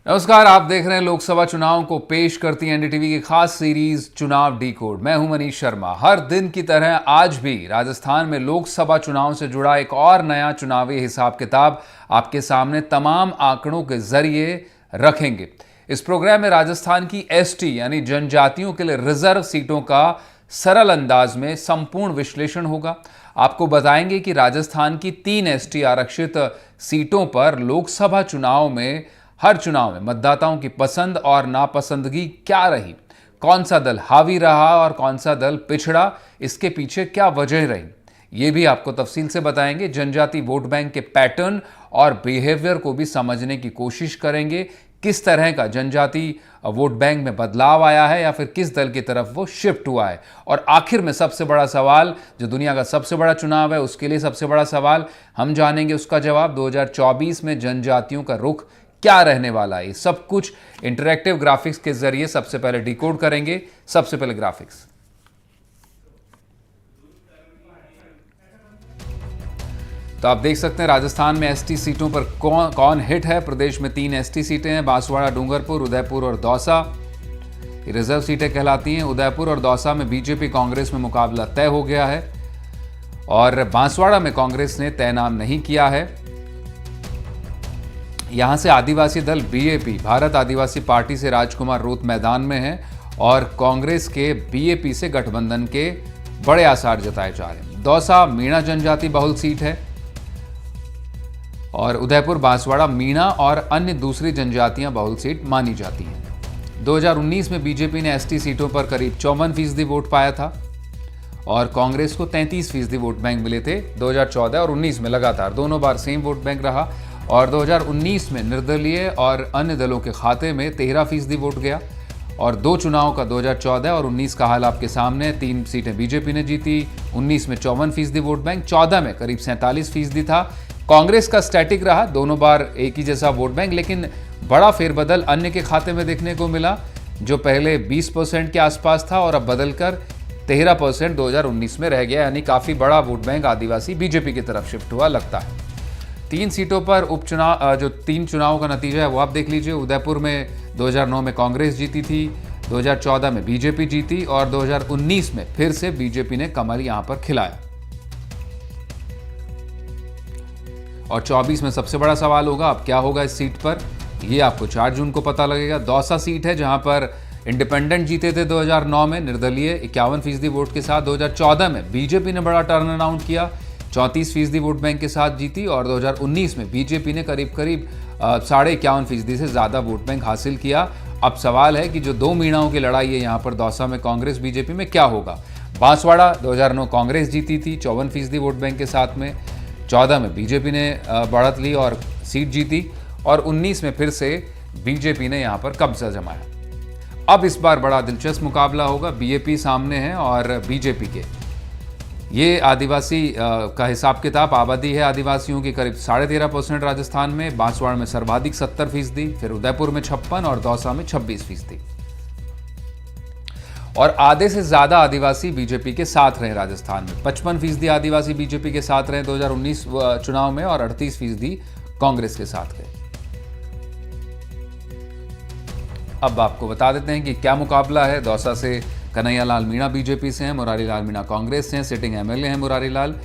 नमस्कार, आप देख रहे हैं लोकसभा चुनाव को पेश करती है एनडीटीवी की खास सीरीज चुनाव डी कोड। मैं हूं मनीष शर्मा। हर दिन की तरह आज भी राजस्थान में लोकसभा चुनाव से जुड़ा एक और नया चुनावी हिसाब किताब आपके सामने तमाम आंकड़ों के जरिए रखेंगे। इस प्रोग्राम में राजस्थान की एसटी यानी जनजातियों के लिए रिजर्व सीटों का सरल अंदाज में संपूर्ण विश्लेषण होगा। आपको बताएंगे कि राजस्थान की 3 एसटी आरक्षित सीटों पर लोकसभा चुनाव में हर चुनाव में मतदाताओं की पसंद और नापसंदगी क्या रही, कौन सा दल हावी रहा और कौन सा दल पिछड़ा, इसके पीछे क्या वजह रही, ये भी आपको तफसील से बताएंगे। जनजाति वोट बैंक के पैटर्न और बिहेवियर को भी समझने की कोशिश करेंगे। किस तरह का जनजाति वोट बैंक में बदलाव आया है या फिर किस दल की तरफ वो शिफ्ट हुआ है। और आखिर में सबसे बड़ा सवाल, जो दुनिया का सबसे बड़ा चुनाव है उसके लिए सबसे बड़ा सवाल, हम जानेंगे उसका जवाब। 2024 में जनजातियों का रुख क्या रहने वाला है। सब कुछ इंटरैक्टिव ग्राफिक्स के जरिए सबसे पहले डिकोड करेंगे। सबसे पहले ग्राफिक्स। तो आप देख सकते हैं राजस्थान में एसटी सीटों पर कौन हिट है। प्रदेश में 3 एसटी सीटें हैं, बांसवाड़ा, डूंगरपुर, उदयपुर और दौसा। ये रिजर्व सीटें कहलाती हैं। उदयपुर और दौसा में बीजेपी कांग्रेस में मुकाबला तय हो गया है और बांसवाड़ा में कांग्रेस ने तय नाम नहीं किया है। यहां से आदिवासी दल बीएपी, भारत आदिवासी पार्टी से राजकुमार रोत मैदान में है और कांग्रेस के बीएपी से गठबंधन के बड़े आसार जताए जा रहे हैं। दौसा मीणा जनजाति बहुल सीट है और उदयपुर, बांसवाड़ा मीणा और अन्य दूसरी जनजातियां बहुल सीट मानी जाती हैं। 2019 में बीजेपी ने एसटी सीटों पर करीब 54% वोट पाया था और कांग्रेस को 33% वोट बैंक मिले थे। 2014 और 19 में लगातार दोनों बार सेम वोट बैंक रहा और 2019 में निर्दलीय और अन्य दलों के खाते में 13% वोट गया। और 2 चुनाव का 2014 और 19 का हाल आपके सामने। 3 सीटें बीजेपी ने जीती। 19 में 54% वोट बैंक, 14 में करीब 47% था। कांग्रेस का स्टैटिक रहा, दोनों बार एक ही जैसा वोट बैंक, लेकिन बड़ा फेरबदल अन्य के खाते में देखने को मिला, जो पहले 20% के आसपास था और अब बदलकर 13% 2019 में रह गया। यानी काफी बड़ा वोट बैंक आदिवासी बीजेपी की तरफ शिफ्ट हुआ लगता है। 3 सीटों पर उपचुनाव, जो 3 चुनावों का नतीजा है वो आप देख लीजिए। उदयपुर में 2009 में कांग्रेस जीती थी, 2014 में बीजेपी जीती और 2019 में फिर से बीजेपी ने कमल यहां पर खिलाया। और 24 में सबसे बड़ा सवाल होगा अब क्या होगा इस सीट पर, ये आपको 4 जून को पता लगेगा। दौसा सीट है जहां पर इंडिपेंडेंट जीते थे 2009 में निर्दलीय 51% वोट के साथ। 2014 में बीजेपी ने बड़ा टर्न अराउंड किया, 34% वोट बैंक के साथ जीती और 2019 में बीजेपी ने करीब 51.5% से ज़्यादा वोट बैंक हासिल किया। अब सवाल है कि जो 2 मीणाओं की लड़ाई है यहाँ पर दौसा में कांग्रेस बीजेपी में, क्या होगा। बांसवाड़ा 2009 कांग्रेस जीती थी 54% वोट बैंक के साथ में, 14 में बीजेपी ने बढ़त ली और सीट जीती और 19 में फिर से बीजेपी ने यहाँ पर कब्जा जमाया। अब इस बार बड़ा दिलचस्प मुकाबला होगा। बीएपी सामने है और बीजेपी के। ये आदिवासी का हिसाब किताब, आबादी है आदिवासियों की करीब 13.5% राजस्थान में, बांसवाड़ा में सर्वाधिक 70%, फिर उदयपुर में 56% और दौसा में 26%। और आधे से ज्यादा आदिवासी बीजेपी के साथ रहे राजस्थान में। 55% आदिवासी बीजेपी के साथ रहे 2019 चुनाव में और 38% कांग्रेस के साथ गए। अब आपको बता देते हैं कि क्या मुकाबला है। दौसा से कन्हैया लाल मीणा बीजेपी से हैं, मुरारी लाल मीणा कांग्रेस से हैं, सिटिंग एमएलए हैं मुरारी लाल।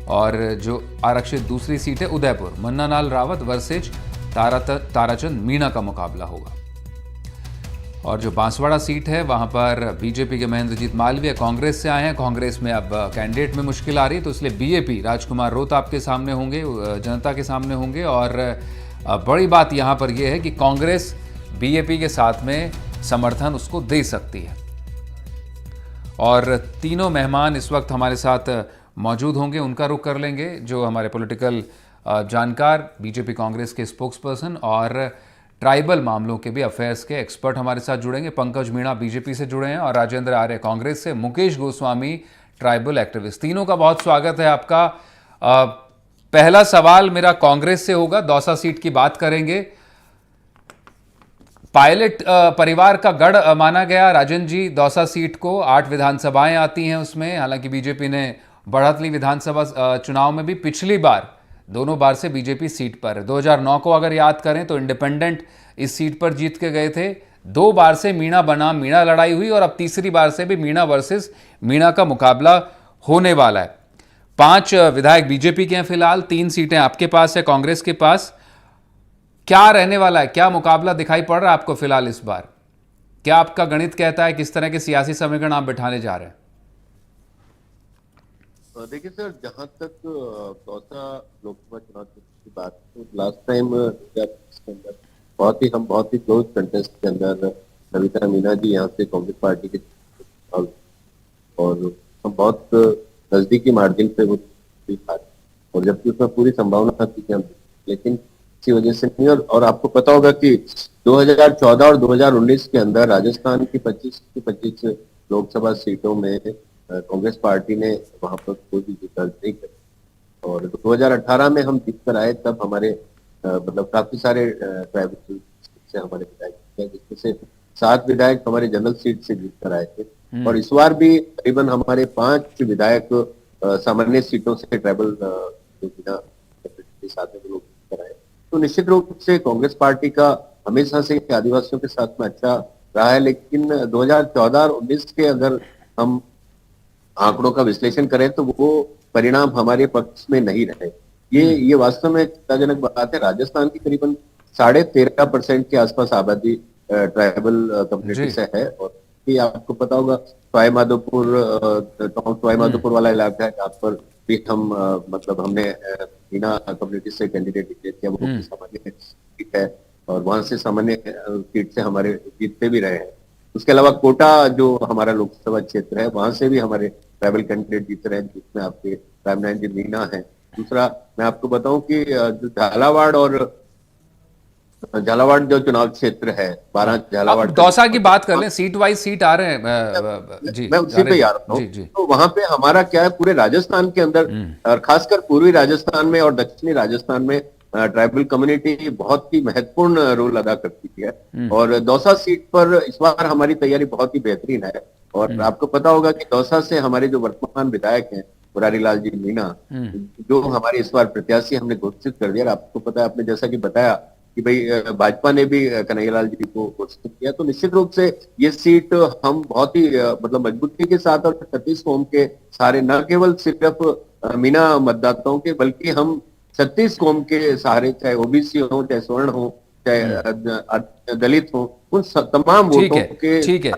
और जो आरक्षित दूसरी सीट है उदयपुर, मन्ना लाल रावत वर्सेज ताराचंद मीणा का मुकाबला होगा। और जो बांसवाड़ा सीट है वहां पर बीजेपी के महेंद्रजीत मालवीय कांग्रेस से आए हैं। कांग्रेस में अब कैंडिडेट में मुश्किल आ रही है, तो इसलिए बीएपी राजकुमार रोत आपके सामने होंगे, जनता के सामने होंगे। और बड़ी बात यहां पर यह है कि कांग्रेस बीएपी के साथ में समर्थन उसको दे सकती है। और तीनों मेहमान इस वक्त हमारे साथ मौजूद होंगे, उनका रुख कर लेंगे। जो हमारे पॉलिटिकल जानकार, बीजेपी कांग्रेस के स्पोक्सपर्सन और ट्राइबल मामलों के भी अफेयर्स के एक्सपर्ट हमारे साथ जुड़ेंगे। पंकज मीणा बीजेपी से जुड़े हैं और राजेंद्र आर्य कांग्रेस से, मुकेश गोस्वामी ट्राइबल एक्टिविस्ट। तीनों का बहुत स्वागत है आपका। पहला सवाल मेरा कांग्रेस से होगा, दौसा सीट की बात करेंगे। पायलट परिवार का गढ़ माना गया राजन जी दौसा सीट को। 8 विधानसभाएं आती हैं उसमें, हालांकि बीजेपी ने बढ़त ली विधानसभा चुनाव में भी। पिछली बार दोनों बार से बीजेपी सीट पर है। 2009 को अगर याद करें तो इंडिपेंडेंट इस सीट पर जीत के गए थे। 2 बार से मीणा बनाम मीणा लड़ाई हुई और अब तीसरी बार से भी मीणा वर्सेस मीणा का मुकाबला होने वाला है। 5 विधायक बीजेपी के हैं फिलहाल, 3 सीटें आपके पास है, कांग्रेस के पास। क्या रहने वाला है, क्या मुकाबला दिखाई पड़ रहा है आपको फिलहाल इस बार? क्या आपका गणित कहता है, किस तरह के सियासी समीकरण आप बिठाने जा रहे हैं? देखिए सर, जहां तक दौसा लोकसभा चुनाव की बात, तो लास्ट टाइम जब इसके अंदर बहुत ही क्लोज कंटेस्ट के अंदर सविता मीना जी यहाँ से कांग्रेस पार्टी के, और हम बहुत नजदीकी मार्जिन पे वो जीत पाए, और जबकि उसमें पूरी संभावना थी कि हम, लेकिन इसी वजह से नहीं। और आपको पता होगा कि 2014 और 2019 के अंदर राजस्थान की 25 की 25 लोकसभा सीटों में कांग्रेस पार्टी ने वहां पर कोई भी जीत दर्ज नहीं करी, और 2018 में हम जीत कर आए, तब हमारे मतलब काफी सारे ट्राइबल से हमारे विधायक थे, जिसमें से 7 विधायक हमारे जनरल सीट से जीत कर आए थे, और इस बार भी करीबन हमारे 5 विधायक सामान्य सीटों से ट्राइबल जो बिना के साथ में लोग जीत कर आए। तो निश्चित रूप से कांग्रेस पार्टी का हमेशा से आदिवासियों के साथ में अच्छा रहा है, लेकिन 2014 और 19 के अगर हम आंकड़ों का विश्लेषण करें तो वो परिणाम हमारे पक्ष में नहीं रहे। ये वास्तव में चिंताजनक बात है। राजस्थान की करीबन 13.5% के आसपास आबादी ट्राइबल कम्युनिटी से है, और ये आपको पता होगा सवाई माधोपुर वाला इलाका है, जहाँ पर भी हम मतलब हमने मीना कम्युनिटी से कैंडिडेट डिक्लेयर किया, वो सामान्य सीट है, और वहां से सामान्य सीट से हमारे जीतते भी रहे हैं। उसके अलावा कोटा जो हमारा लोकसभा क्षेत्र है, वहां से भी हमारे ट्राइबल कैंडिडेट जीत रहे हैं, जिसमें आपके रामनारायण जी मीणा है। दूसरा मैं आपको बताऊं कि जो झालावाड़ जो चुनाव क्षेत्र है, 12 झालावाड़, दौसा की बात कर लें, सीट वाइज सीट आ रहे हैं जी, मैं उसी पे ही आ रहा हूँ। जी। तो वहां पे हमारा क्या है, पूरे राजस्थान के अंदर और खासकर पूर्वी राजस्थान में और दक्षिणी राजस्थान में ट्राइबल कम्युनिटी बहुत ही महत्वपूर्ण रोल अदा करती है, और दौसा सीट पर इस बार हमारी तैयारी बहुत ही बेहतरीन है। और आपको पता होगा कि दौसा से हमारे जो वर्तमान विधायक हैं मुरारी लाल जी मीणा, जो हमारे इस बार प्रत्याशी हमने घोषित कर दिया। आपको पता है, आपने जैसा कि बताया कि भाई भाजपा ने भी कन्हैयालाल जी को घोषित किया, तो निश्चित रूप से ये सीट हम बहुत ही मतलब मजबूती के साथ और 36 कौम के सारे, न केवल सिर्फ मीना मतदाताओं के, बल्कि हम 36 कौम के सहारे, चाहे ओबीसी हो, चाहे स्वर्ण हो, चाहे दलित हो, उन तमाम वोटों के ठीक है।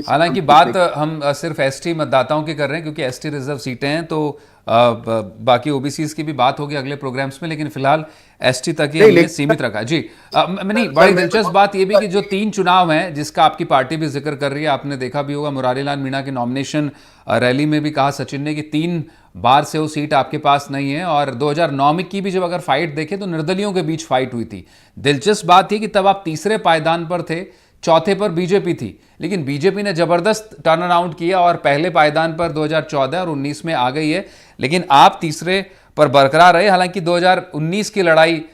हालांकि बात हम सिर्फ एसटी मतदाताओं की कर रहे हैं, क्योंकि एसटी रिजर्व सीटें हैं, तो बाकी ओबीसी की भी बात होगी अगले प्रोग्राम्स में, लेकिन फिलहाल एसटी तक ही हमने सीमित रखा जी। नहीं, बड़ी दिलचस्प बात यह भी कि जो 3 चुनाव हैं जिसका आपकी पार्टी भी जिक्र कर रही है, आपने देखा भी होगा मुरारी लाल मीणा के नॉमिनेशन रैली में भी कहा सचिन ने कि 3 बार से वो सीट आपके पास नहीं है, और 2009 में की भी जब अगर फाइट देखें तो निर्दलियों के बीच फाइट हुई थी। दिलचस्प बात थी कि तब आप तीसरे पायदान पर थे, चौथे पर बीजेपी थी, लेकिन बीजेपी ने जबरदस्त टर्न अराउंड किया और पहले पायदान पर 2014 और 19 में आ गई है, लेकिन आप तीसरे पर बरकरार रहे। हालांकि 2019 की लड़ाई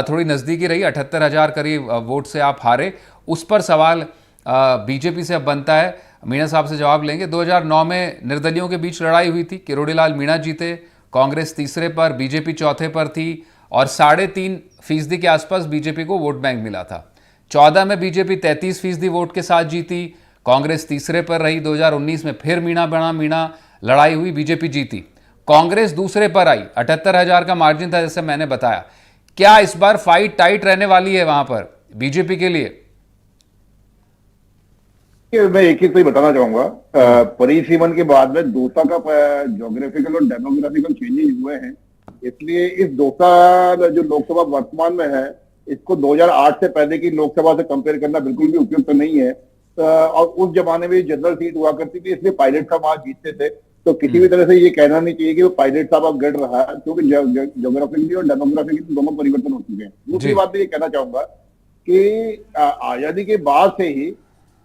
थोड़ी नजदीकी रही, 78,000 करीब वोट से आप हारे। उस पर सवाल बीजेपी से अब बनता है, मीणा साहब से जवाब लेंगे। 2009 में निर्दलियों के बीच लड़ाई हुई थी, किरोड़ी लाल मीणा जीते, कांग्रेस तीसरे पर, बीजेपी चौथे पर थी, और 3.5% के आसपास बीजेपी को वोट बैंक मिला था। 14 में बीजेपी 33% वोट के साथ जीती, कांग्रेस तीसरे पर रही। 2019 में फिर मीणा बना मीणा लड़ाई हुई, बीजेपी जीती, कांग्रेस दूसरे पर आई, 78,000 का मार्जिन था जैसे मैंने बताया। क्या इस बार फाइट टाइट रहने वाली है वहां पर बीजेपी के लिए? मैं एक ही तो बताना चाहूंगा, परिसीमन के बाद में दौसा का ज्योग्राफिकल और डेमोग्राफिकल चेंजेस हुए हैं, इसलिए इस दौसा जो लोकसभा वर्तमान में है, इसको 2008 से पहले की लोकसभा से कंपेयर करना बिल्कुल भी उपयुक्त नहीं है। और उस जमाने में जनरल सीट हुआ करती थी, इसलिए पायलट साहब वहां जीतते थे, तो किसी भी तरह से ये कहना नहीं चाहिए कि वो पायलट साहब अब गढ़ रहा है, क्योंकि ज्योग्राफिकली और डेमोग्राफिकली दोनों परिवर्तन हो चुके हैं। दूसरी बात मैं ये कहना चाहूंगा कि आजादी के बाद से ही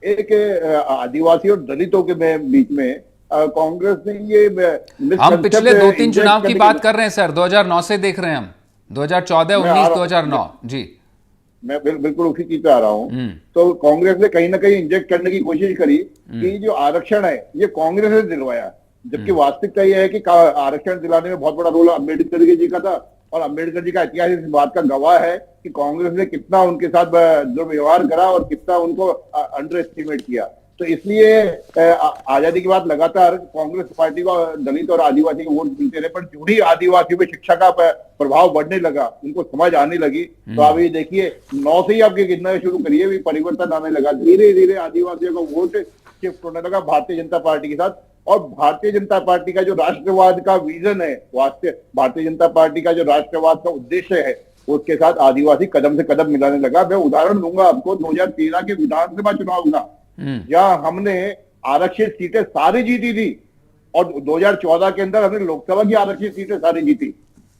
एक आदिवासी और दलितों के बीच में कांग्रेस ने ये, हम पिछले 2-3 चुनाव की बात कर रहे हैं सर, 2009 से देख रहे हैं हम, 2014, 19, 2009 जी। मैं बिल्कुल उसी चीज पे आ रहा हूँ। तो कांग्रेस ने कहीं ना कहीं इंजेक्ट करने की कोशिश करी कि जो आरक्षण है ये कांग्रेस ने दिलवाया, जबकि वास्तविकता यह है कि आरक्षण दिलाने में बहुत बड़ा रोल अम्बेडकर जी का था, और अम्बेडकर जी का इतिहास इस बात का गवाह है कि कांग्रेस ने कितना उनके साथ दुर्व्यवहार करा और कितना उनको अंडर एस्टिमेट किया। तो इसलिए आजादी के बाद लगातार कांग्रेस पार्टी को दलित और आदिवासी के वोट मिलते रहे, पर जो ही आदिवासियों में शिक्षा का प्रभाव बढ़ने लगा, उनको समझ आने लगी, तो अभी देखिए 9 से ही आपके गिनना शुरू करिए, भी परिवर्तन आने लगा। धीरे धीरे आदिवासियों का वोट शिफ्ट होने लगा भारतीय जनता पार्टी के साथ। और भारतीय जनता पार्टी का जो राष्ट्रवाद का विजन है, भारतीय जनता पार्टी का जो राष्ट्रवाद का उद्देश्य है, उसके साथ आदिवासी कदम से कदम मिलाने लगा। मैं उदाहरण दूंगा आपको 2013 के विधानसभा चुनाव का, जहां हमने आरक्षित सीटें सारी जीती थी, और 2014 के अंदर हमने लोकसभा की आरक्षित सीटें सारी जीती।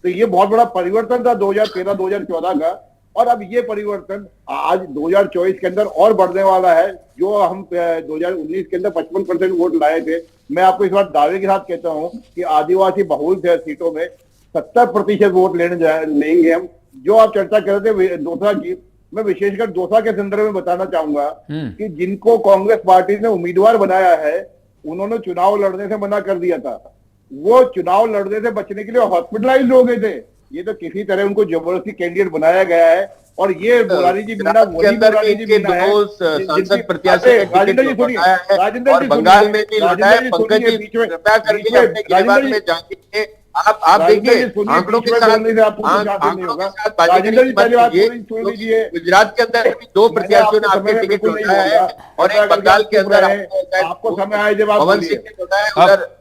तो ये बहुत बड़ा परिवर्तन था 2013-2014 का। और अब ये परिवर्तन आज 2024 के अंदर और बढ़ने वाला है। जो हम 2019 के अंदर 55% वोट लाए थे, मैं आपको इस बार दावे के साथ कहता हूं कि आदिवासी बहुल सीटों में 70% वोट लेंगे हम। जो आप चर्चा कर रहे थे दौसा की, मैं विशेषकर दौसा के संदर्भ में बताना चाहूंगा कि जिनको कांग्रेस पार्टी ने उम्मीदवार बनाया है, उन्होंने चुनाव लड़ने से मना कर दिया था। वो चुनाव लड़ने से बचने के लिए हॉस्पिटलाइज हो गए थे। ये तो किसी तरह उनको जबरदस्ती कैंडिडेट बनाया गया है। और ये मुरारी जी मीणा वही मुरारी जी मीणा है, सांसद प्रत्याशी राजेंद्र जी सुनिए, राजेंद्र जी बंगाल में भी लड़ा है। पंकज जी कृपया करके अपने गिरबान में जाके आप देखिए आंकड़ों के साथ गुजरात के अंदर भी 2 प्रत्याशियों ने आपके टिकट लौटाया है, और एक बंगाल के अंदर आपको समय आए जब पवन सिंह ने लौटाया है। उधर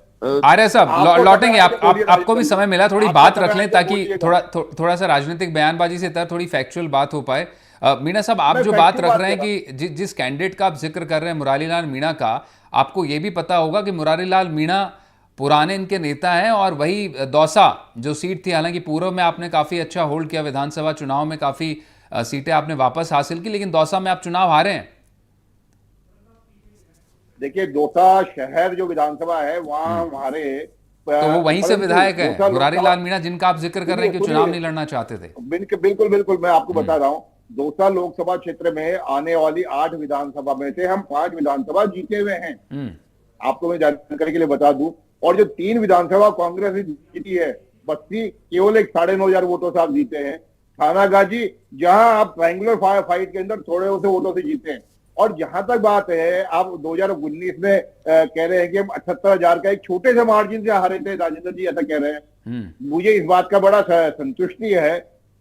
आर्य साहब लौटेंगे, आपको भी समय मिला, थोड़ी बात रख लें ताकि थोड़ा सा राजनीतिक बयानबाजी से तरह थोड़ी फैक्चुअल बात हो पाए। मीणा साहब, आप जो बात रख रहे हैं कि जिस कैंडिडेट का आप जिक्र कर रहे हैं मुरारी लाल मीणा का, आपको ये भी पता होगा कि मुरारी लाल मीणा पुराने इनके नेता हैं, और वही दौसा जो सीट थी, हालांकि पूर्व में आपने काफी अच्छा होल्ड किया, विधानसभा चुनाव में काफी सीटें आपने वापस हासिल की, लेकिन दौसा में आप चुनाव हारे हैं। देखिए दौसा शहर जो विधानसभा है वहां हमारे, तो वो वहीं से विधायक है मुरारी लाल मीणा जिनका आप जिक्र कर रहे हैं कि चुनाव नहीं लड़ना चाहते थे। बिल्कुल बिल्कुल मैं आपको बता रहा हूँ, दौसा लोकसभा क्षेत्र में आने वाली 8 विधानसभा में से हम 5 विधानसभा जीते हुए हैं। आपको मैं जानकारी के लिए बता दूं, और जो 3 विधानसभा कांग्रेस ने जीती है, बस्ती केवल 9,500 वोटों से आप जीते हैं। थानागाजी जहां आप ट्रायंगुलर फाइट के अंदर थोड़े से वोटों से जीते हैं। और जहां तक बात है, आप 2019 में कह रहे हैं कि हम 78,000 का एक छोटे से मार्जिन से हारे थे, राजेंद्र जी ऐसा कह रहे हैं। मुझे इस बात का बड़ा संतुष्टि है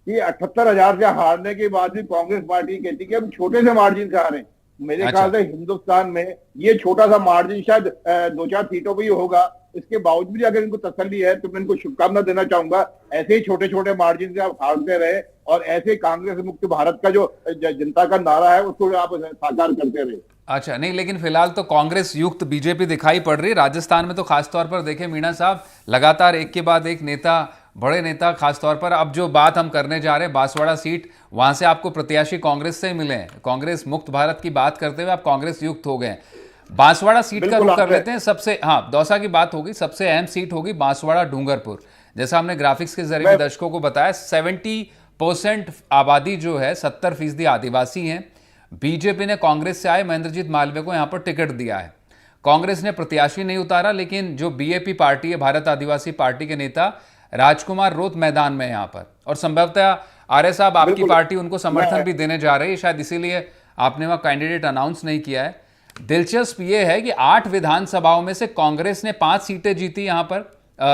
कि 78,000 से हारने के बाद भी कांग्रेस पार्टी कहती कि हम छोटे से मार्जिन से हारे। मेरे ख्याल से हिंदुस्तान में ये छोटा सा मार्जिन शायद 2-4 सीटों पर ही होगा। इसके बावजूद भी अगर इनको तसल्ली है तो मैं इनको शुभकामना देना चाहूंगा। ऐसे ही छोटे छोटे मार्जिन से आप हारते रहे, और ऐसे कांग्रेस मुक्त भारत का जो जनता का नारा है उसको आप साकार करते रहे। अच्छा, नहीं, लेकिन फिलहाल तो कांग्रेस युक्त बीजेपी दिखाई पड़ रही है राजस्थान में। तो खासतौर पर देखें मीणा साहब, लगातार एक के बाद एक नेता, बड़े नेता, खासतौर पर अब जो बात हम करने जा रहे हैं बांसवाड़ा सीट, वहां से आपको प्रत्याशी कांग्रेस से मिले हैं। कांग्रेस मुक्त भारत की बात करते हुए आप कांग्रेस युक्त हो गए। बांसवाड़ा सीट का रुख कर लेते हैं। सबसे, हाँ, दौसा की बात होगी, सबसे अहम सीट होगी बांसवाड़ा डूंगरपुर। जैसा हमने ग्राफिक्स के जरिए दर्शकों को बताया, 70% आबादी जो है, 70% आदिवासी हैं। बीजेपी ने कांग्रेस से आए महेंद्रजीत मालवीय को यहां पर टिकट दिया है। कांग्रेस ने प्रत्याशी नहीं उतारा, लेकिन जो बीएपी पार्टी है, भारत आदिवासी पार्टी के नेता राजकुमार रोत मैदान में यहां पर, और संभवतः आर्य साहब आपकी पार्टी उनको समर्थन भी देने जा रही है, शायद इसीलिए आपने वहां कैंडिडेट अनाउंस नहीं किया है। दिलचस्प यह है कि 8 विधानसभाओं में से कांग्रेस ने 5 सीटें जीती यहां पर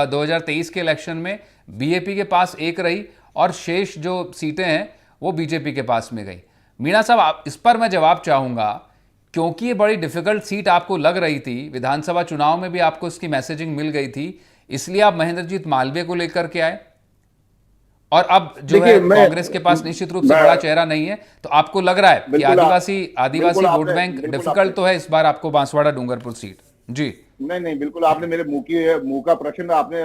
2023 के इलेक्शन में, बीएपी के पास 1 रही, और शेष जो सीटें हैं वो बीजेपी के पास में गई। मीणा साहब, इस पर मैं जवाब चाहूंगा, क्योंकि ये बड़ी डिफिकल्ट सीट आपको लग रही थी, विधानसभा चुनाव में भी आपको इसकी मैसेजिंग मिल गई थी, इसलिए आप महेंद्रजीत मालवीय को लेकर के आए, और अब जो है कांग्रेस के पास निश्चित रूप से बड़ा चेहरा नहीं है। तो आपको लग रहा है कि आदिवासी वोट बैंक डिफिकल्ट तो है इस बार आपको बांसवाड़ा डूंगरपुर सीट? जी नहीं, बिल्कुल आपने मेरे मुंह का प्रश्न आपने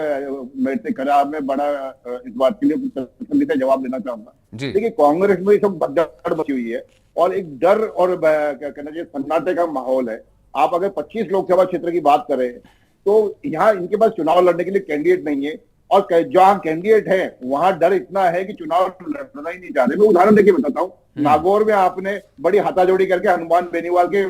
मेरे से करा। मैं बड़ा इस बात के लिए तसल्ली से जवाब देना चाहूंगा। देखिए, कांग्रेस में सब भगदड़ मची हुई है, और एक डर और क्या कहना चाहिए सन्नाटे का माहौल है। आप अगर 25 लोकसभा क्षेत्र की बात करें तो यहाँ इनके पास चुनाव लड़ने के लिए कैंडिडेट नहीं है, और जहां कैंडिडेट है वहां डर इतना है कि चुनाव लड़ना ही नहीं चाह रहे। मैं उदाहरण देके बताता हूँ, नागौर में आपने बड़ी हाथाजोड़ी करके हनुमान बेनीवाल के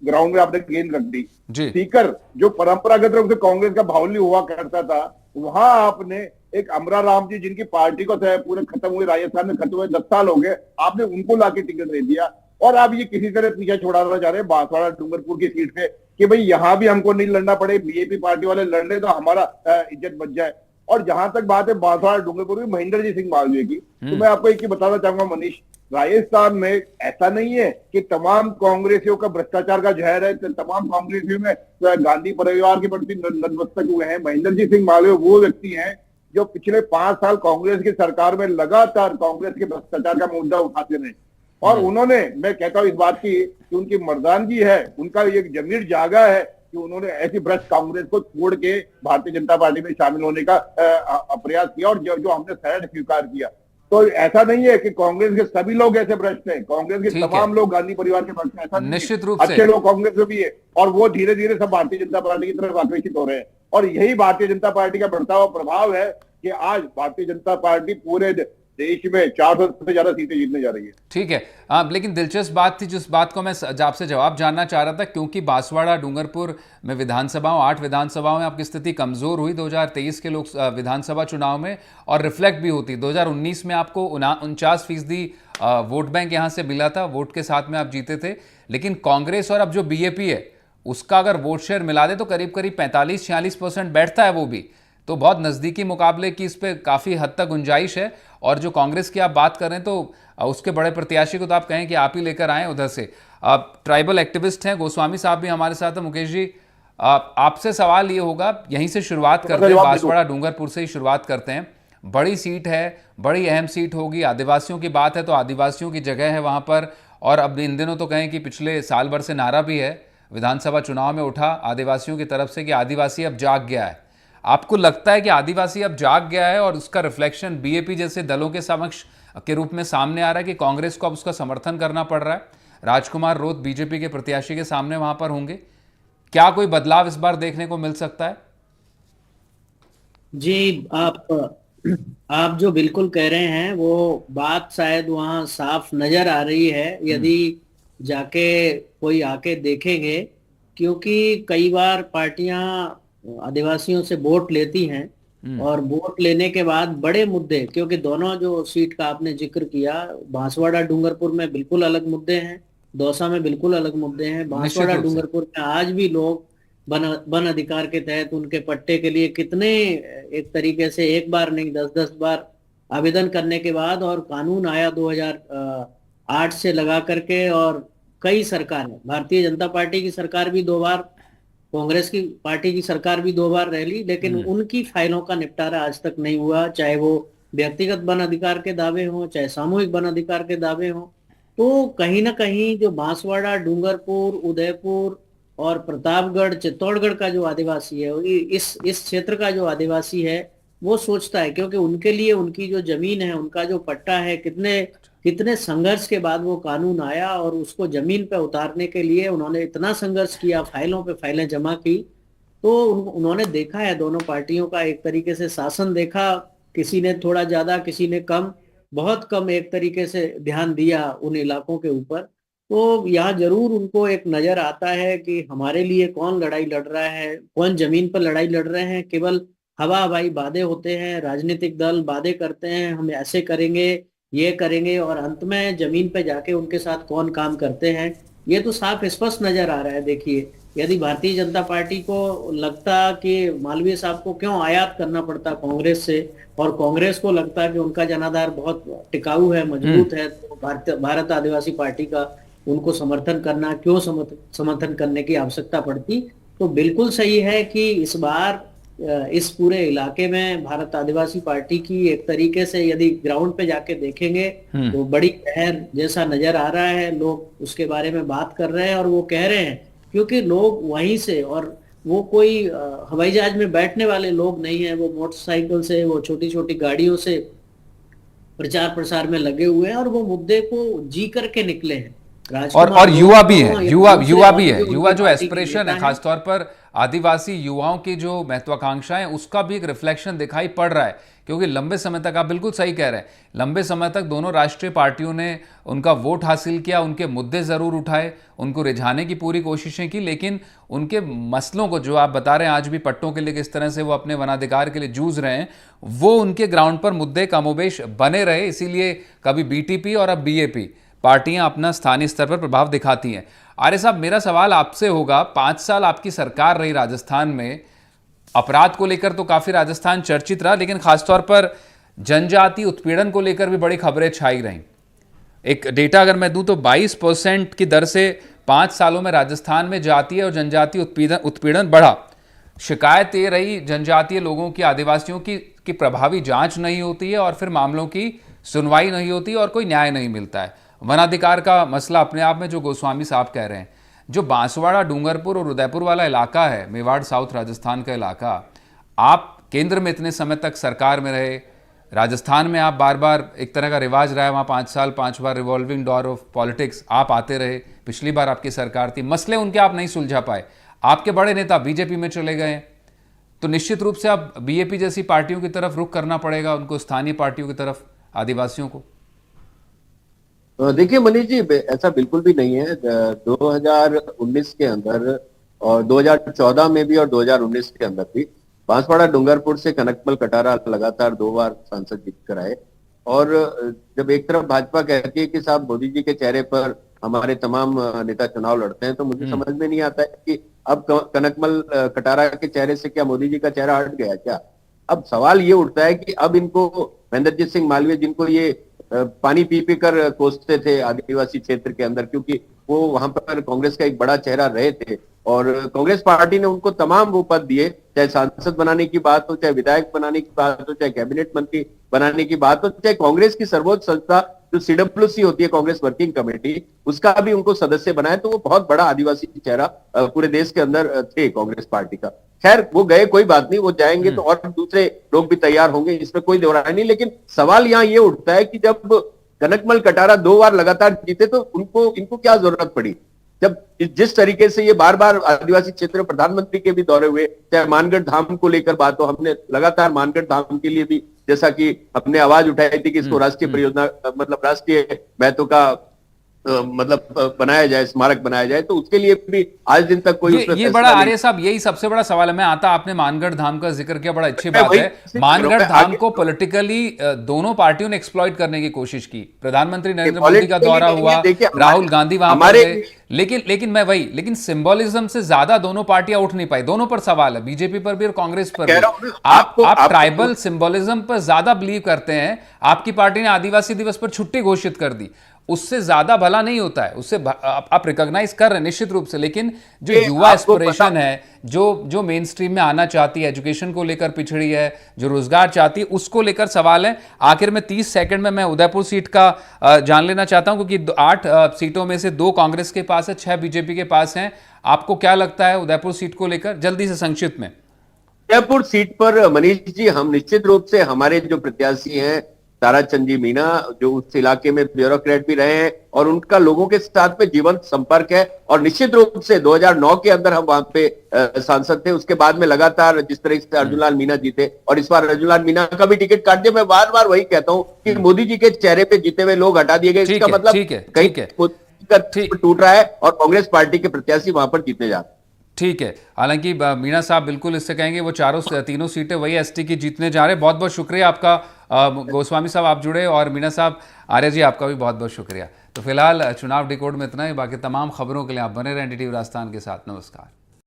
ग्राउंड में आपने गेंद रख दी। स्पीकर जो परंपरागत रूप से कांग्रेस का बाहुल्य हुआ करता था, वहां आपने एक अमरा राम जी जिनकी पार्टी को पूरे खत्म हुए, राजस्थान में खत्म हुए 10 साल हो गए, आपने उनको लाके टिकट दे दिया। और आप ये किसी तरह पीछे छुड़ाना चाह रहे हैं बांसवाड़ा डूंगरपुर की सीट से कि भाई यहां भी हमको नहीं लड़ना पड़े, बीजेपी पार्टी वाले लड़ रहे तो हमारा इज्जत बच जाए। और जहां तक बात है बांसवाड़ा डूंगरपुर में महेंद्र जी सिंह मालवीय की, तो मैं आपको एक ही बताना चाहूंगा मनीष, राजस्थान में ऐसा नहीं है कि तमाम कांग्रेसियों का भ्रष्टाचार का जहर है, तो तमाम कांग्रेसियों में गांधी परिवार के प्रति नतमस्तक हुए हैं। महेंद्र जी सिंह मालवीय वो व्यक्ति हैं जो पिछले 5 साल कांग्रेस की सरकार में लगातार कांग्रेस के भ्रष्टाचार का मुद्दा उठाते रहे। और उन्होंने, मैं कहता हूं इस बात की कि उनकी मर्दानगी है, उनका एक जमीर जागा है कि उन्होंने ऐसी भ्रष्ट कांग्रेस को छोड़ के भारतीय जनता पार्टी में शामिल होने का प्रयास किया, और जो हमने सहज स्वीकार किया। तो ऐसा नहीं है कि कांग्रेस के सभी लोग ऐसे भ्रष्ट हैं, कांग्रेस के तमाम लोग गांधी परिवार के भ्रष्ट हैं, ऐसा निश्चित रूप से अच्छे लोग कांग्रेस में भी है, और वो धीरे धीरे सब भारतीय जनता पार्टी की तरफ आकर्षित हो रहे हैं। और यही भारतीय जनता पार्टी का बढ़ता हुआ प्रभाव है कि आज भारतीय जनता पार्टी पूरे देश में 400 से ज्यादा सीटें जीतने जा रही है। ठीक है, लेकिन दिलचस्प बात थी जिस बात को मैं आपसे जवाब जानना चाह रहा था, क्योंकि बांसवाड़ा डूंगरपुर में विधानसभाओं 8 विधानसभाओं में आपकी स्थिति कमजोर हुई 2023 के लोक विधानसभा चुनाव में, और रिफ्लेक्ट भी होती 2019 में आपको 49% वोट बैंक यहां से मिला था, वोट के साथ में आप जीते थे। लेकिन कांग्रेस और अब जो बीजेपी है उसका अगर वोट शेयर मिला दे तो करीब करीब 45-46% बैठता है वो भी, तो बहुत नज़दीकी मुकाबले की इस पे काफ़ी हद तक गुंजाइश है। और जो कांग्रेस की आप बात कर रहे हैं तो उसके बड़े प्रत्याशी को तो आप कहें कि आप ही लेकर आए उधर से। आप ट्राइबल एक्टिविस्ट हैं, गोस्वामी साहब भी हमारे साथ हैं। मुकेश जी, आपसे सवाल ये होगा, यहीं से शुरुआत करते हैं, बांसवाड़ा डूंगरपुर से ही शुरुआत करते हैं। बड़ी सीट है, बड़ी अहम सीट होगी, आदिवासियों की बात है तो आदिवासियों की जगह है वहाँ पर। और अब इन दिनों तो कहें कि पिछले साल भर से नारा भी है विधानसभा चुनाव में उठा आदिवासियों की तरफ से कि आदिवासी अब जाग गया है। आपको लगता है कि आदिवासी अब जाग गया है और उसका रिफ्लेक्शन बीएपी जैसे दलों के समक्ष के रूप में सामने आ रहा है कि कांग्रेस को अब उसका समर्थन करना पड़ रहा है? राजकुमार रोत बीजेपी के प्रत्याशी के सामने वहां पर होंगे, क्या कोई बदलाव इस बार देखने को मिल सकता है? जी, आप जो बिल्कुल कह रहे हैं वो बात शायद वहाँ साफ नजर आ रही है, यदि जाके कोई आके देखेंगे, क्योंकि कई बार पार्टियां आदिवासियों से वोट लेती हैं और वोट लेने के बाद बड़े मुद्दे, क्योंकि दोनों जो सीट का आपने जिक्र किया, बांसवाड़ा डूंगरपुर में बिल्कुल अलग मुद्दे हैं, दौसा में बिल्कुल अलग मुद्दे हैं। बांसवाड़ा डूंगरपुर में आज भी लोग वन अधिकार के तहत उनके पट्टे के लिए कितने, एक तरीके से एक बार नहीं 10-10 बार आवेदन करने के बाद, और कानून आया 2008 से लगा करके, और कई सरकारें, भारतीय जनता पार्टी की सरकार भी 2 बार, कांग्रेस की पार्टी की सरकार भी 2 बार रह ली, लेकिन उनकी फाइलों का निपटारा आज तक नहीं हुआ, चाहे वो व्यक्तिगत वन अधिकार के दावे हों, चाहे सामूहिक वन अधिकार के दावे हों। तो कहीं ना कहीं जो बांसवाड़ा, डूंगरपुर, उदयपुर और प्रतापगढ़, चित्तौड़गढ़ का जो आदिवासी है, इस क्षेत्र का जो आदिवासी है, वो सोचता है, क्योंकि उनके लिए उनकी जो जमीन है, उनका जो पट्टा है, कितने संघर्ष के बाद वो कानून आया, और उसको जमीन पे उतारने के लिए उन्होंने इतना संघर्ष किया, फाइलों पे फाइलें जमा की। तो उन्होंने देखा है दोनों पार्टियों का एक तरीके से शासन देखा, किसी ने थोड़ा ज्यादा, किसी ने कम, बहुत कम एक तरीके से ध्यान दिया उन इलाकों के ऊपर। तो यहाँ जरूर उनको एक नजर आता है कि हमारे लिए कौन लड़ाई लड़ रहा है, कौन जमीन पर लड़ाई लड़ रहे हैं। केवल हवा हवाई वादे होते हैं, राजनीतिक दल वादे करते हैं, हम ऐसे करेंगे, ये करेंगे, और अंत में जमीन पे जाके उनके साथ कौन काम करते हैं, ये तो साफ स्पष्ट नजर आ रहा है। देखिए, यदि भारतीय जनता पार्टी को लगता कि मालवीय साहब को क्यों आयात करना पड़ता कांग्रेस से, और कांग्रेस को लगता कि उनका जनाधार बहुत टिकाऊ है, मजबूत है, तो भारत आदिवासी पार्टी का उनको समर्थन करना, क्यों समर्थन करने की आवश्यकता पड़ती। तो बिल्कुल सही है कि इस बार इस पूरे इलाके में भारत आदिवासी पार्टी की एक तरीके से यदि ग्राउंड पे जाके देखेंगे तो बड़ी लहर जैसा नजर आ रहा है। लोग उसके बारे में बात कर रहे हैं, और वो कह रहे हैं क्योंकि लोग वहीं से, और वो कोई हवाई जहाज में बैठने वाले लोग नहीं है, वो मोटरसाइकिल से, वो छोटी छोटी गाड़ियों से प्रचार प्रसार में लगे हुए हैं, और वो मुद्दे को जी करके निकले हैं। और युवा भी है, युवा भी है, युवा जो एस्पिरेशन है, खासतौर पर आदिवासी युवाओं की जो महत्वाकांक्षाएं उसका भी एक रिफ्लेक्शन दिखाई पड़ रहा है, क्योंकि लंबे समय तक, आप बिल्कुल सही कह रहे हैं, लंबे समय तक दोनों राष्ट्रीय पार्टियों ने उनका वोट हासिल किया, उनके मुद्दे ज़रूर उठाए, उनको रिझाने की पूरी कोशिशें की, लेकिन उनके मसलों को, जो आप बता रहे हैं आज भी पट्टों के लिए किस तरह से वो अपने वनाधिकार के लिए जूझ रहे हैं, वो उनके ग्राउंड पर मुद्दे कमोबेश बने रहे। इसीलिए कभी बीटीपी और अब बीएपी पार्टियां अपना स्थानीय स्तर पर प्रभाव दिखाती हैं। आर्य साहब, मेरा सवाल आपसे होगा, 5 साल आपकी सरकार रही राजस्थान में, अपराध को लेकर तो काफी राजस्थान चर्चित रहा, लेकिन खासतौर पर जनजाति उत्पीड़न को लेकर भी बड़ी खबरें छाई रहीं। एक डेटा अगर मैं दूं तो 22% की दर से 5 सालों में राजस्थान में जातीय और जनजातीय उत्पीड़न बढ़ा। शिकायत ये रही जनजातीय लोगों की, आदिवासियों की प्रभावी जांच नहीं होती है और फिर मामलों की सुनवाई नहीं होती और कोई न्याय नहीं मिलता है। वनाधिकार का मसला अपने आप में, जो गोस्वामी साहब कह रहे हैं, जो बांसवाड़ा, डूंगरपुर और उदयपुर वाला इलाका है, मेवाड़ साउथ राजस्थान का इलाका, आप केंद्र में इतने समय तक सरकार में रहे, राजस्थान में आप बार बार, एक तरह का रिवाज रहा है वहाँ 5 साल 5 बार रिवॉल्विंग डोर ऑफ पॉलिटिक्स, आप आते रहे, पिछली बार आपकी सरकार थी, मसले उनके आप नहीं सुलझा पाए, आपके बड़े नेता बीजेपी में चले गए, तो निश्चित रूप से अब बीएपी जैसी पार्टियों की तरफ रुख करना पड़ेगा उनको, स्थानीय पार्टियों की तरफ, आदिवासियों को। देखिए मनीष जी, ऐसा बिल्कुल भी नहीं है। 2019 के अंदर और 2014 में भी और 2019 के अंदर भी बांसवाड़ा डूंगरपुर से कनकमल कटारा लगातार 2 बार सांसद जीत कर आए। और जब एक तरफ भाजपा कहती है कि साहब मोदी जी के चेहरे पर हमारे तमाम नेता चुनाव लड़ते हैं, तो मुझे समझ में नहीं आता है कि अब कनकमल कटारा के चेहरे से क्या मोदी जी का चेहरा हट गया क्या। अब सवाल ये उठता है कि अब इनको महेंद्रजीत सिंह मालवीय, जिनको ये पानी पी पी कर कोसते थे आदिवासी क्षेत्र के अंदर, क्योंकि वो वहां पर कांग्रेस का एक बड़ा चेहरा रहे थे और कांग्रेस पार्टी ने उनको तमाम वो पद दिए, चाहे सांसद बनाने की बात हो, चाहे विधायक बनाने की बात हो, चाहे कैबिनेट मंत्री बनाने की बात हो, चाहे कांग्रेस की सर्वोच्च संस्था जो सीडब्ल्यूसी होती है, कांग्रेस वर्किंग कमेटी, उसका भी उनको सदस्य बनाए। तो वो बहुत बड़ा आदिवासी चेहरा पूरे देश के अंदर थे कांग्रेस पार्टी का। खैर वो गए, कोई बात नहीं, वो जाएंगे तो और दूसरे लोग भी तैयार होंगे, इसमें कोई दो राय नहीं। लेकिन सवाल यहाँ ये उठता है कि जब कनकमल कटारा 2 बार लगातार जीते तो इनको क्या जरूरत पड़ी, जब जिस तरीके से ये बार बार आदिवासी क्षेत्र में प्रधानमंत्री के भी दौरे हुए, चाहे मानगढ़ धाम को लेकर बात हो, हमने लगातार मानगढ़ धाम के लिए भी, जैसा कि हमने आवाज उठाई थी कि इसको राष्ट्रीय परियोजना, मतलब राष्ट्रीय महत्व का मतलब बनाया जाए, स्मारक बनाया जाए, तो उसके लिए भी आज दिन तक कोई ये बड़ा, आर्य साहब यही सबसे बड़ा सवाल है। मैं आता, आपने मानगढ़ धाम का जिक्र किया, बड़ा अच्छी बात है। मानगढ़ धाम को पॉलिटिकली दोनों पार्टियों ने एक्सप्लॉइट करने की कोशिश की, प्रधानमंत्री नरेंद्र मोदी का दौरा हुआ, राहुल गांधी वहां पर गए, लेकिन सिंबोलिज्म से ज्यादा दोनों पार्टियां उठ नहीं पाई। दोनों पर सवाल है, बीजेपी पर भी और कांग्रेस पर भी। आप ट्राइबल सिंबोलिज्म पर ज्यादा बिलीव करते हैं। आपकी पार्टी ने आदिवासी दिवस पर छुट्टी घोषित कर दी, उससे ज्यादा भला नहीं होता है, उससे आप रिकॉग्नाइज कर रहे हैं निश्चित रूप से, लेकिन जो युवा एस्पिरेशन है, जो मेन स्ट्रीम में आना चाहती है, एजुकेशन को लेकर पिछड़ी है, जो रोजगार चाहती है, उसको लेकर सवाल है। आखिर में 30 सेकंड में मैं उदयपुर सीट का जान लेना चाहता हूं, क्योंकि 8 सीटों में से 2 कांग्रेस के पास है, 6 बीजेपी के पास हैं। आपको क्या लगता है उदयपुर सीट को लेकर, जल्दी से संक्षिप्त में? उदयपुर सीट पर मनीष जी, हम निश्चित रूप से, हमारे जो प्रत्याशी हैं ताराचंद जी मीणा, जो उस इलाके में ब्यूरोक्रेट भी रहे हैं और उनका लोगों के साथ में जीवंत संपर्क है, और निश्चित रूप से 2009 के अंदर हम वहां पे सांसद थे। उसके बाद में लगातार जिस तरह से अर्जुनलाल मीणा जीते, और इस बार अर्जुनलाल मीणा का भी टिकट काट दिया। मैं बार बार वही कहता हूं कि मोदी जी के चेहरे पे जीते हुए लोग हटा दिए गए, इसका मतलब कहीं टूट रहा है और कांग्रेस पार्टी के प्रत्याशी वहां पर जीतने जा रहे हैं। ठीक है, हालांकि मीणा साहब बिल्कुल इससे कहेंगे, वो तीनों सीटें वही एसटी की जीतने जा रहे हैं। बहुत बहुत शुक्रिया आपका गोस्वामी साहब, आप जुड़े, और मीणा साहब, आर्य जी आपका भी बहुत बहुत शुक्रिया। तो फिलहाल चुनाव डिकोड में इतना ही, बाकी तमाम खबरों के लिए आप बने रहें एनडीटीवी राजस्थान के साथ। नमस्कार।